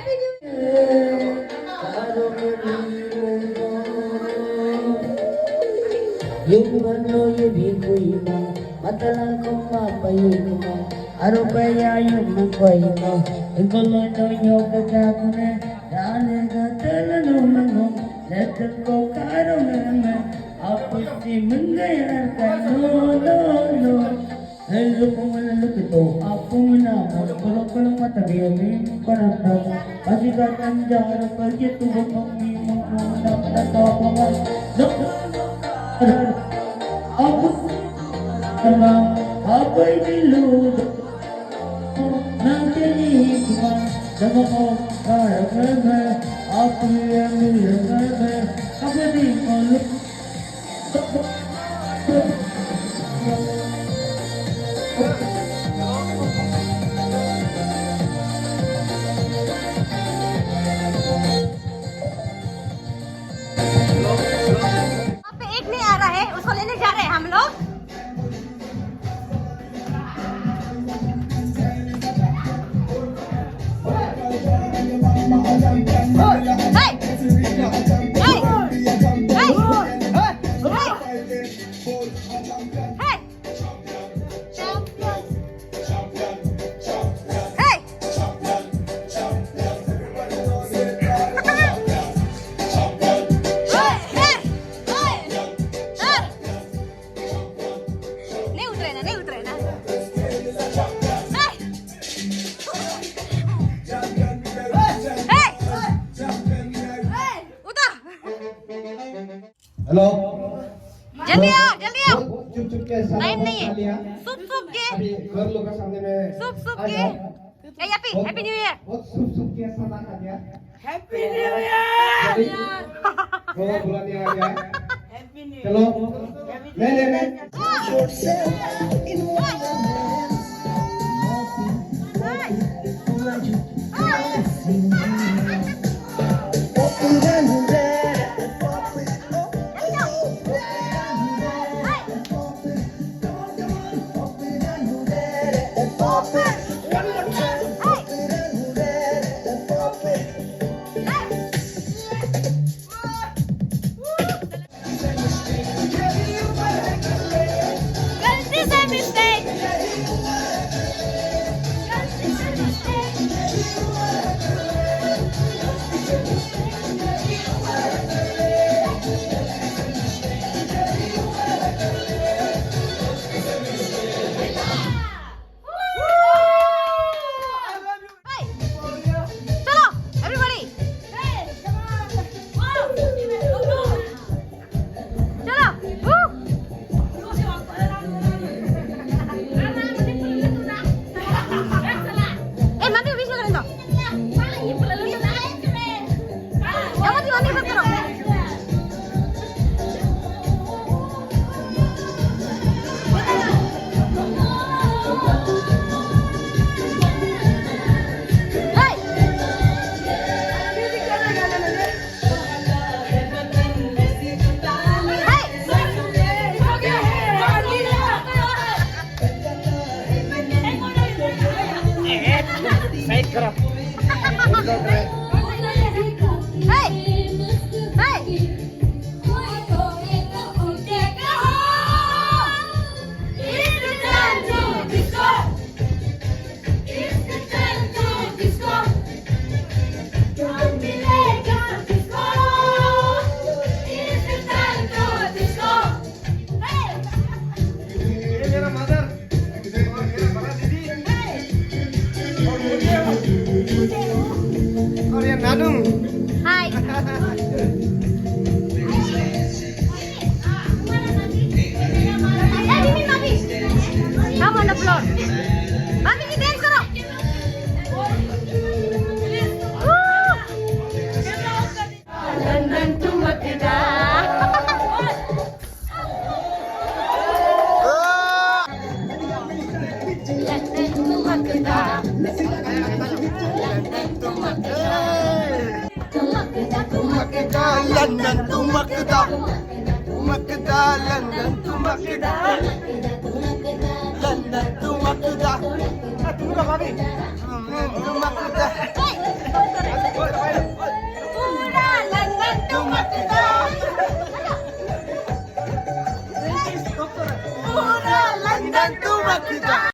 Yung ano yung iko'y mo, matalang kong mapayin mo. Ano kaya yung makoy mo? Igulo yung kagako na, dahil ka talanong mo. Let's go karong naman, ako si manggayar ka, no. Hello kung malalap ito, ako na, magpulong matabi, parang pasigatan dyan, pag-ito ba mong imong muna, natapa mo, ako naman, ako'y niluto ng tinihigman, dama ko, karagagay, ako'y ang nilagagay, kapatid mo, picnic आ रहा है, उसको लेने जा रहे हैं हम लोग। नहीं उतरे ना उतर हेलो जल्दी आओ चुप चुप के टाइम नहीं है सुप के अभी घर लोग के सामने में सुप के हैप्पी न्यू ईयर बहुत सुप के साथ आ गया हैप्पी न्यू ईयर बहुत बुलाने आ गया चलो ले और ये नानू हाय Come on the floor. Mami की dance करो. लंदन ठुमकदा. लंदन ठुमकदा. लंदन ठुमकदा ठुमकदा लंदन ठुमकदा लंदन ठुमकदा ठुमकदा भाभी